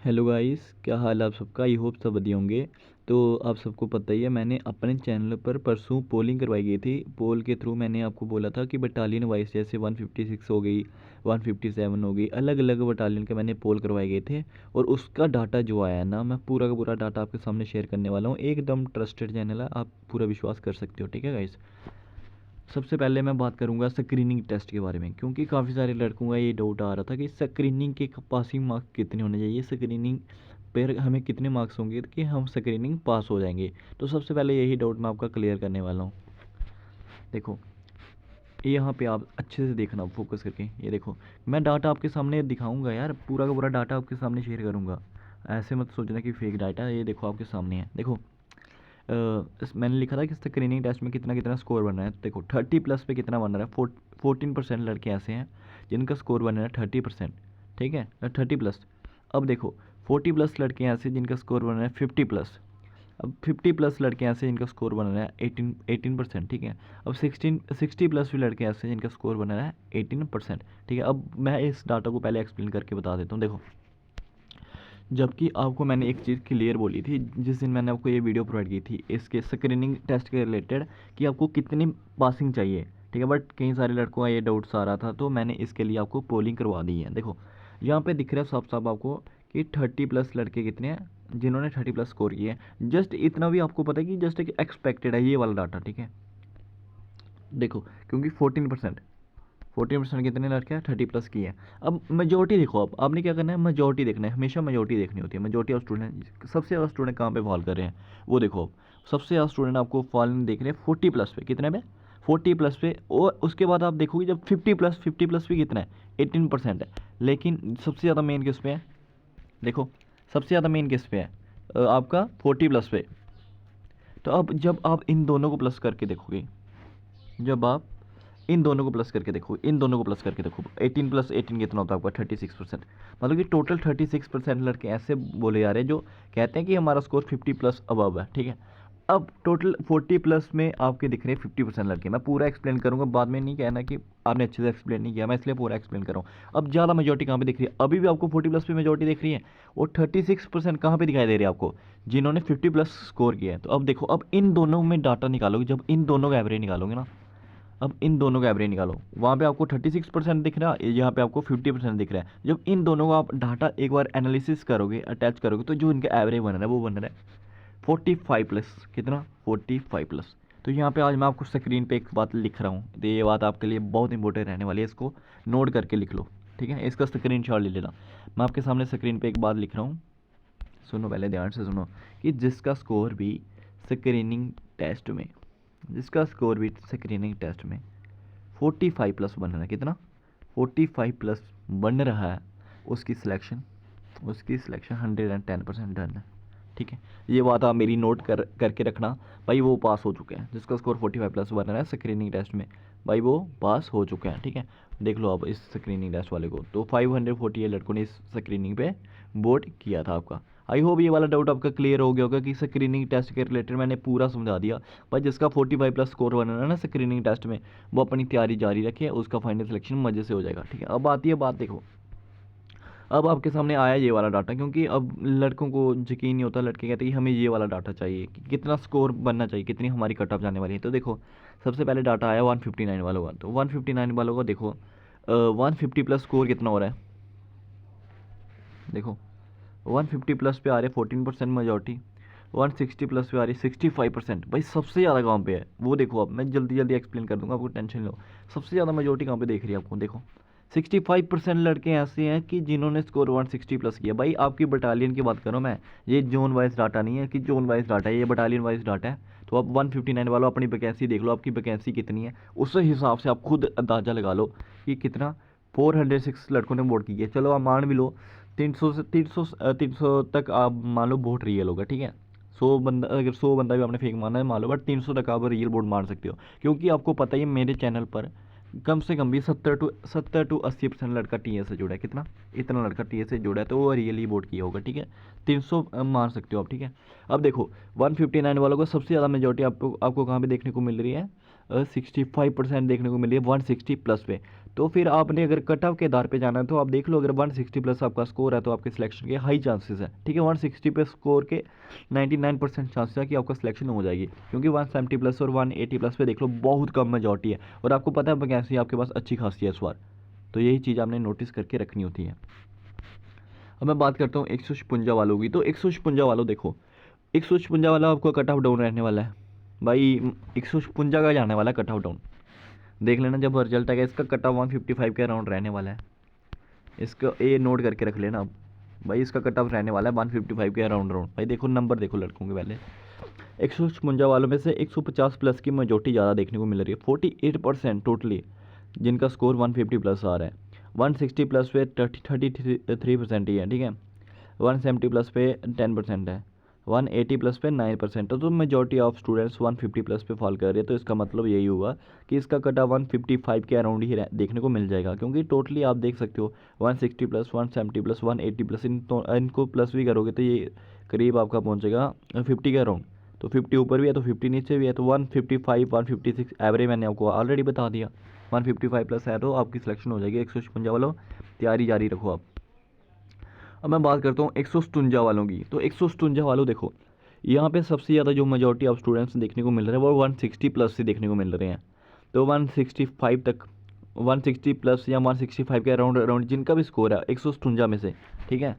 Hello guys, क्या हाल है आप सबका। आई होप सब बढ़िया होंगे। तो आप सबको पता ही है, मैंने अपने चैनल पर परसों पोलिंग करवाई गई थी। पोल के थ्रू मैंने आपको बोला था कि बटालियन वाइज जैसे 156 हो गई, 157 हो गई, अलग अलग बटालियन के मैंने पोल करवाए गए थे। और उसका डाटा जो आया है ना, मैं पूरा का पूरा डाटा आपके सामने शेयर करने वाला हूँ। एकदम ट्रस्टेड चैनल है, आप पूरा विश्वास कर सकते हो। ठीक है गाइस, सबसे पहले मैं बात करूंगा स्क्रीनिंग टेस्ट के बारे में, क्योंकि काफ़ी सारे लड़कों का ये डाउट आ रहा था कि स्क्रीनिंग के पासिंग मार्क्स कितने होने चाहिए, स्क्रीनिंग पर हमें कितने मार्क्स होंगे कि हम स्क्रीनिंग पास हो जाएंगे। तो सबसे पहले यही डाउट मैं आपका क्लियर करने वाला हूँ। देखो, ये यहाँ पे आप अच्छे से देखना, फोकस करके ये देखो। मैं डाटा आपके सामने दिखाऊंगा यार, पूरा का पूरा डाटा आपके सामने शेयर करूँगा। ऐसे मत सोचना कि फेक डाटा है। ये देखो आपके सामने है, देखो। मैंने लिखा था कि स्क्रीनिंग टेस्ट में कितना कितना स्कोर बन रहा है। तो देखो 30+ पे कितना बन रहा है। 14% लड़के ऐसे हैं जिनका स्कोर बन रहा है 30%। ठीक है, 30+। अब देखो 40+ लड़के ऐसे जिनका स्कोर बन रहा है 50+। अब 50+ लड़के ऐसे जिनका स्कोर बन रहा है 18%। ठीक है। अब 60+ भी लड़के ऐसे जिनका स्कोर बन रहा है 18%। ठीक है। अब मैं इस डाटा को पहले एक्सप्लेन करके बता देता हूँ। देखो, जबकि आपको मैंने एक चीज़ क्लियर बोली थी जिस दिन मैंने आपको ये वीडियो प्रोवाइड की थी इसके स्क्रीनिंग टेस्ट के रिलेटेड, कि आपको कितनी पासिंग चाहिए। ठीक है, बट कई सारे लड़कों का ये डाउट्स आ रहा था, तो मैंने इसके लिए आपको पोलिंग करवा दी है। देखो यहाँ पे दिख रहा है साफ साफ आपको कि 30+ लड़के कितने हैं जिन्होंने 30+ स्कोर किए हैं। जस्ट इतना भी आपको पता है कि जस्ट एक एक्सपेक्टेड है ये वाला डाटा। ठीक है, देखो क्योंकि 14% कितने लड़के हैं 30+ की है। अब मेजोरिटी देखो, अब आपने क्या करना है, मेजोरिटी देखना है। हमेशा मेजोरिटी देखनी होती है। मेजोरिटी ऑफ स्टूडेंट, सबसे ज़्यादा स्टूडेंट कहाँ पे फॉल कर रहे हैं वो देखो। अब सबसे ज़्यादा स्टूडेंट आपको फॉल देख रहे हैं 40+ पे। कितने पे 40+ पे। और उसके बाद आप देखोगे जब 50+ पे कितना है 18% है। लेकिन सबसे ज़्यादा मेन किस पे है, देखो सबसे ज़्यादा मेन किस पे है आपका 40+ पे। तो अब जब आप इन दोनों को प्लस करके देखोगे, जब आप इन दोनों को प्लस करके देखो, इन दोनों को प्लस करके देखो, 18+18 कितना होता है आपका 36%। मतलब कि टोटल 36% लड़के ऐसे बोले जा रहे हैं जो कहते हैं कि हमारा स्कोर 50+ अबव है। ठीक है, अब टोटल 40+ में आपके दिख रहे हैं 50% लड़के। मैं पूरा एक्सप्लेन करूंगा, बाद में नहीं कहना कि आपने अच्छे से एक्सप्लेन नहीं किया, मैं इसलिए पूरा एक्सप्लेन कर रहा हूँ। अब ज़्यादा मेजोरिटी कहाँ पे दिख रही है, अभी भी आपको 40+ पे मेजोरिटी दिख रही है। और 36% कहाँ पे दिखाई दे रही है आपको, जिन्होंने 50+ स्कोर किया है। तो अब देखो, अब इन दोनों में डाटा निकालोगे, जब इन दोनों का एवरेज निकालोगे ना, अब इन दोनों का एवरेज निकालो। वहाँ पे आपको 36% दिख रहा है, यहाँ पे आपको 50% दिख रहा है। जब इन दोनों का आप डाटा एक बार एनालिसिस करोगे, अटैच करोगे, तो जो इनका एवरेज बन रहा है वो बन रहा है 45+। कितना 45+। तो यहाँ पे आज मैं आपको स्क्रीन पे एक बात लिख रहा हूँ, तो ये बात आपके लिए बहुत इंपॉर्टेंट रहने वाली है, इसको नोट करके लिख लो। ठीक है, इसका स्क्रीन शॉट ले लेना। मैं आपके सामने स्क्रीन पे एक बात लिख रहा हूँ, सुनो पहले ध्यान से सुनो। कि जिसका स्कोर भी स्क्रीनिंग टेस्ट में, जिसका स्कोर भी स्क्रीनिंग टेस्ट में 45+ बन रहा है, कितना 45+ बन रहा है, उसकी सिलेक्शन 110% डन है। ठीक है, ये बात आप मेरी नोट करके रखना। भाई वो पास हो चुके हैं, जिसका स्कोर 45+ बन रहा है स्क्रीनिंग टेस्ट में, भाई वो पास हो चुके हैं। ठीक है, देख लो आप इस स्क्रीनिंग टेस्ट वाले को, तो 548 लड़कों ने इस स्क्रीनिंग पे वोट किया था आपका। आई होप ये वाला डाउट आपका क्लियर हो गया होगा कि स्क्रीनिंग टेस्ट के रिलेटेड मैंने पूरा समझा दिया। भाई जिसका 45+ स्कोर बन रहा है ना स्क्रीनिंग टेस्ट में, वो अपनी तैयारी जारी रखे, उसका फाइनल सिलेक्शन मजे से हो जाएगा। ठीक है, अब आती है बात, देखो अब आपके सामने आया ये वाला डाटा, क्योंकि अब लड़कों को यकीन नहीं होता, लड़के कहते हैं कि हमें ये वाला डाटा चाहिए कि कितना स्कोर बनना चाहिए, कितनी हमारी कट ऑफ जाने वाली है। तो देखो सबसे पहले डाटा आया 159 वालों का। तो 159 वालों का देखो 150+ स्कोर कितना हो रहा है, देखो 150+ पे आ रहे 14% मेजोरिटी, 160+ पे आ रही 65%। भाई सबसे ज़्यादा कहाँ पे है वो देखो। अब मैं जल्दी जल्दी एक्सप्लेन कर दूंगा, आपको टेंशन लो। सबसे ज़्यादा मेजोरिटी कहाँ पे देख रही है आपको, देखो 65% लड़के ऐसे हैं कि जिन्होंने स्कोर 160+ किया। भाई आपकी बटालियन की बात करो मैं, ये जोन वाइज डाटा नहीं है कि जोन वाइज डाटा है, ये बटालियन वाइज डाटा है। तो आप 159 वालों अपनी वैकेंसी देख लो, आपकी वैकेंसी कितनी है, उस हिसाब से आप खुद अंदाज़ा लगा लो कि कितना 406 लड़कों ने वोट किया। चलो आप मान भी लो 300 तक आप मान लो वोट रियल होगा। ठीक है, 100 बंदा, अगर 100 बंदा भी आपने फेक माना है मान लो, बट 300 तक आप रियल वोट मान सकते हो। क्योंकि आपको पता ही है मेरे चैनल पर कम से कम भी 70 to 80% लड़का टी से जुड़ा है। कितना, इतना लड़का टी से जुड़ा है, तो वो रियली वोट किया होगा। ठीक है, 300 मान सकते हो आप। ठीक है, अब देखो 159 वालों को सबसे ज़्यादा मेजोरिटी आपको कहाँ पे देखने को मिल रही है, 65% देखने को मिल रही है 160+ पे। तो फिर आपने अगर कट ऑफ के आधार पे जाना है तो आप देख लो, अगर 160 प्लस आपका स्कोर है तो आपके सिलेक्शन के हाई चांसेस है, ठीक है। 160 पे स्कोर के 99% चांसेस है कि आपका सिलेक्शन हो जाएगी, क्योंकि 170 प्लस और 180 प्लस पे देख लो बहुत कम मेजॉरिटी है, और आपको पता है वैकेंसी आपके पास अच्छी खासी है इस बार। तो यही चीज़ आपने नोटिस करके रखनी होती है। अब मैं बात करता हूँ 156 वालों की। तो 156 वालों देखो, 156 वाला आपका कट ऑफ डाउन रहने वाला है भाई, 156 का जाने वाला कट ऑफ डाउन। देख लेना जब रिजल्ट आएगा, इसका कट ऑफ 155 के अराउंड रहने वाला है। इसका ये नोट करके रख लेना अब भाई, इसका कट ऑफ रहने वाला है 155 के अराउंड राउंड। भाई देखो नंबर देखो लड़कों के पहले, 156 वालों में से 150 प्लस की मेजोरिटी ज़्यादा देखने को मिल रही है, 48% टोटली जिनका स्कोर 150 प्लस आ रहा है। 160 प्लस पे 33% ही है, ठीक है। 170 प्लस पे 10% है, 180 प्लस पे 9% है। तो मेजॉरिटी ऑफ स्टूडेंट्स 150 प्लस पे फॉल कर रहे हैं, तो इसका मतलब यही होगा कि इसका कट ऑफ 155 के अराउंड ही देखने को मिल जाएगा, क्योंकि टोटली आप देख सकते हो 160 प्लस 170 प्लस 180 प्लस इनको प्लस भी करोगे तो ये करीब आपका पहुँचेगा 50 के अराउंड। तो 50 ऊपर भी है तो 50 नीचे भी है, तो 155 156 एवरेज मैंने आपको ऑलरेडी बता दिया। 155 प्लस है तो आपकी सिलेक्शन हो जाएगी। 156 वालों तैयारी जारी रखो आप। अब मैं बात करता हूँ 157 वालों की। तो 157 वालों देखो, यहाँ पे सबसे ज़्यादा जो मेजॉरिटी ऑफ स्टूडेंट्स देखने को मिल रहे हैं वो 160 प्लस से देखने को मिल रहे हैं। तो 165 तक, 160 प्लस या 165 के अराउंड अराउंड जिनका भी स्कोर है 157 में से, ठीक है।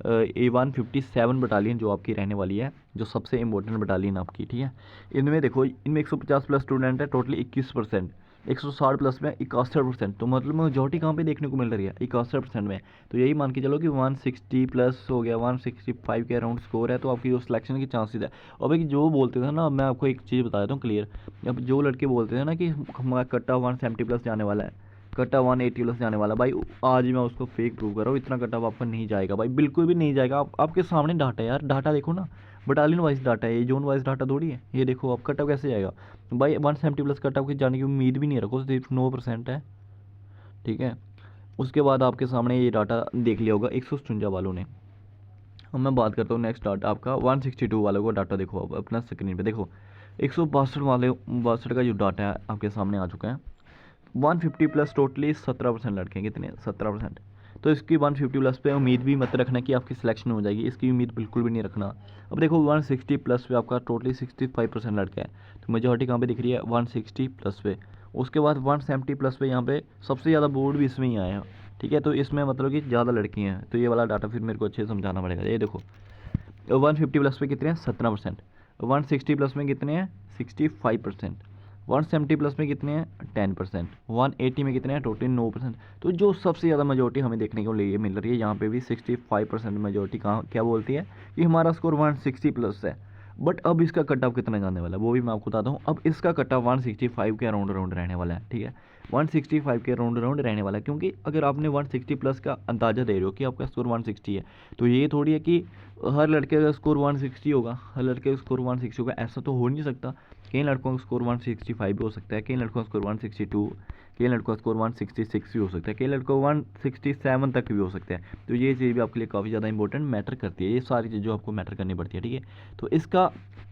ये 157 बटालियन जो आपकी रहने वाली है, जो सबसे इंपॉर्टेंट बटालियन आपकी, ठीक है। इनमें देखो, इनमें 150 प्लस स्टूडेंट है, टोटली 21%। 160 प्लस में 61%। तो मतलब मेजॉरिटी कहाँ पे देखने को मिल रही है, 61% में। तो यही मान के चलो कि 160 प्लस हो गया, 165 के अराउंड स्कोर है, तो आपकी जो सिलेक्शन की चांसेस है। और भाई जो बोलते थे ना, मैं आपको एक चीज़ बता देता हूँ क्लियर। अब जो लड़के बोलते थे ना कि हमारा कट्टा 170 प्लस जाने वाला है, कट ऑफ 180 प्लस जाने वाला, भाई आज मैं उसको फेक प्रूव कर रहा हूँ, इतना कट ऑफ आपका नहीं जाएगा भाई, बिल्कुल भी नहीं जाएगा। आपके सामने डाटा है यार, डाटा देखो ना, बटालियन वाइज डाटा है, ये जोन वाइज डाटा थोड़ी है। ये देखो आप कट ऑफ कैसे जाएगा भाई, 170 प्लस कट ऑफ के जाने की उम्मीद भी नहीं रखो, सिर्फ 9% है, ठीक है। उसके बाद आपके सामने ये डाटा देख लिया होगा 157 वालों ने। अब मैं बात करता हूँ नेक्स्ट डाटा आपका 162 वालों को। डाटा देखो आप अपना स्क्रीन पे देखो, 162 वाले 62 का जो डाटा है आपके सामने आ चुका है। 150 प्लस टोटली 17% लड़के हैं, कितने 17%। तो इसकी 150 प्लस पे उम्मीद भी मत रखना कि आपकी सिलेक्शन हो जाएगी, इसकी उम्मीद बिल्कुल भी नहीं रखना। अब देखो 160 प्लस पे आपका टोटली 65% लड़के हैं, तो मेजॉरिटी कहाँ पे दिख रही है 160 प्लस पे। उसके बाद 170 प्लस पे यहाँ पे सबसे ज़्यादा बोर्ड भी इसमें ही आए हैं, ठीक है। तो इसमें मतलब कि ज़्यादा लड़की हैं, तो ये वाला डाटा फिर मेरे को अच्छे से समझाना पड़ेगा। ये देखो 150 प्लस पे कितने हैं 17%, 160 प्लस में कितने हैं 65%, 170 प्लस में कितने हैं 10%, 180 में कितने हैं टोटली 9%। तो जो सबसे ज़्यादा मेजोरिटी हमें देखने को लिए मिल रही है यहाँ पे भी 65% मेजोरिटी कहाँ क्या बोलती है कि हमारा स्कोर 160 प्लस है। बट अब इसका कट ऑफ कितना जाने वाला है वो भी मैं आपको बताता हूँ। अब इसका कट ऑफ 165 के अराउंड अराउंड रहने वाला है, ठीक है। 165 के अराउंड अराउंड रहने वाला है, क्योंकि अगर आपने 160 प्लस का अंदाज़ा दे रहे हो कि आपका स्कोर 160 है, तो ये थोड़ी है कि हर लड़के का स्कोर 160 होगा, हर लड़के का स्कोर 160 होगा, ऐसा तो हो नहीं सकता। कई लड़कों का स्कोर 165 भी हो सकता है, कई लड़कों का स्कोर 162, कई लड़कों का स्कोर 166 भी हो सकता है, कई लड़कों को 167 तक भी हो सकता है। तो ये चीज़ भी आपके लिए काफ़ी ज़्यादा इंपॉर्टेंट मैटर करती है, ये सारी चीज़ जो आपको मैटर करनी पड़ती है, ठीक है। तो इसका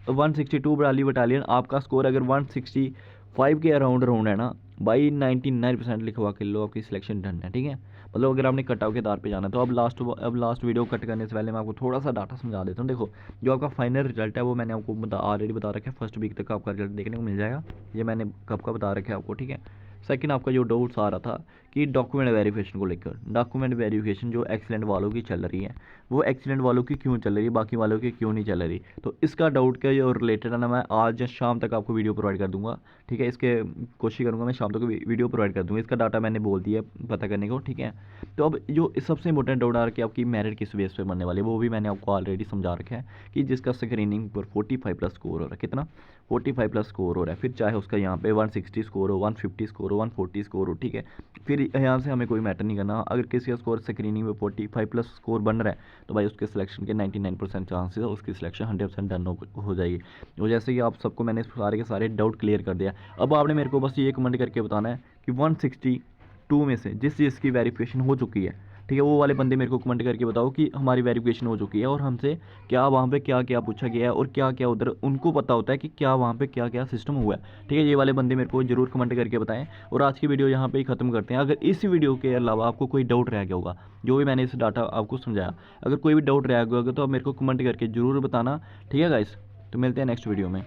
162 बटालियन आपका स्कोर अगर 165 के अराउंड राउंड है ना भाई, 99% लिखवा के लो, आपकी सिलेक्शन डन है, ठीक है। मतलब अगर आपने कट ऑफ के आधार पे जाना है तो अब लास्ट वीडियो कट करने से पहले मैं आपको थोड़ा सा डाटा समझा देता हूँ। देखो जो आपका फाइनल रिजल्ट है वो मैंने आपको ऑलरेडी बता रखा है, फर्स्ट वीक तक आपका रिजल्ट देखने को मिल जाएगा, ये मैंने कब का बता रखा है आपको, ठीक है। सेकंड आपका जो डाउट्स आ रहा था कि डॉक्यूमेंट वेरिफिकेशन को लेकर, डॉक्यूमेंट वेरिफिकेशन जो एक्सीलेंट वालों की चल रही है वो एक्सीलेंट वालों की क्यों चल रही है, बाकी वालों की क्यों नहीं चल रही। तो इसका डाउट का जो रिलेटेड है ना, मैं आज शाम तक आपको वीडियो प्रोवाइड कर दूंगा, ठीक है। इसके कोशिश करूंगा मैं शाम तक वीडियो प्रोवाइड कर दूंगा, इसका डाटा मैंने बोल दिया पता करने को, ठीक है। तो अब जो सबसे इंपॉर्टेंट डाउट आ रहा है कि आपकी मेरिट किस बेस पे बनने वाली है, वो भी मैंने आपको ऑलरेडी समझा रखा है कि जिसका स्क्रीनिंग पर 45 प्लस स्कोर हो रहा है, कितना 45 प्लस स्कोर हो रहा है, फिर चाहे उसका यहाँ पे 160 स्कोर हो, 150 स्कोर हो, 140 स्कोर हो, ठीक है। फिर यहाँ से हमें कोई मैटर नहीं करना, अगर किसी का स्कोर स्क्रीनिंग में 45 प्लस स्कोर बन रहा है तो भाई उसके सिलेक्शन के 99% चांसेस है, उसकी सिलेक्शन 100% डन हो जाएगी। और जैसे कि आप सबको मैंने सारे के सारे डाउट क्लियर कर दिया, अब आपने मेरे को बस ये कमेंट करके बताना है कि 162 में से जिसकी वेरिफिकेशन हो चुकी है ठीक है, वो वाले बंदे मेरे को कमेंट करके बताओ कि हमारी वेरिफिकेशन हो चुकी है और हमसे क्या वहाँ पे क्या क्या पूछा गया है और क्या क्या उधर उनको पता होता है कि क्या वहाँ पे क्या क्या सिस्टम हुआ है। ठीक है, ये वाले बंदे मेरे को जरूर कमेंट करके बताएं। और आज की वीडियो यहाँ पे ही ख़त्म करते हैं। अगर इस वीडियो के अलावा आपको कोई डाउट रह गया होगा, जो भी मैंने इस डाटा आपको समझाया, अगर कोई भी डाउट रह गया होगा तो आप मेरे को कमेंट करके ज़रूर बताना। ठीक है गाइस, तो मिलते हैं नेक्स्ट वीडियो में।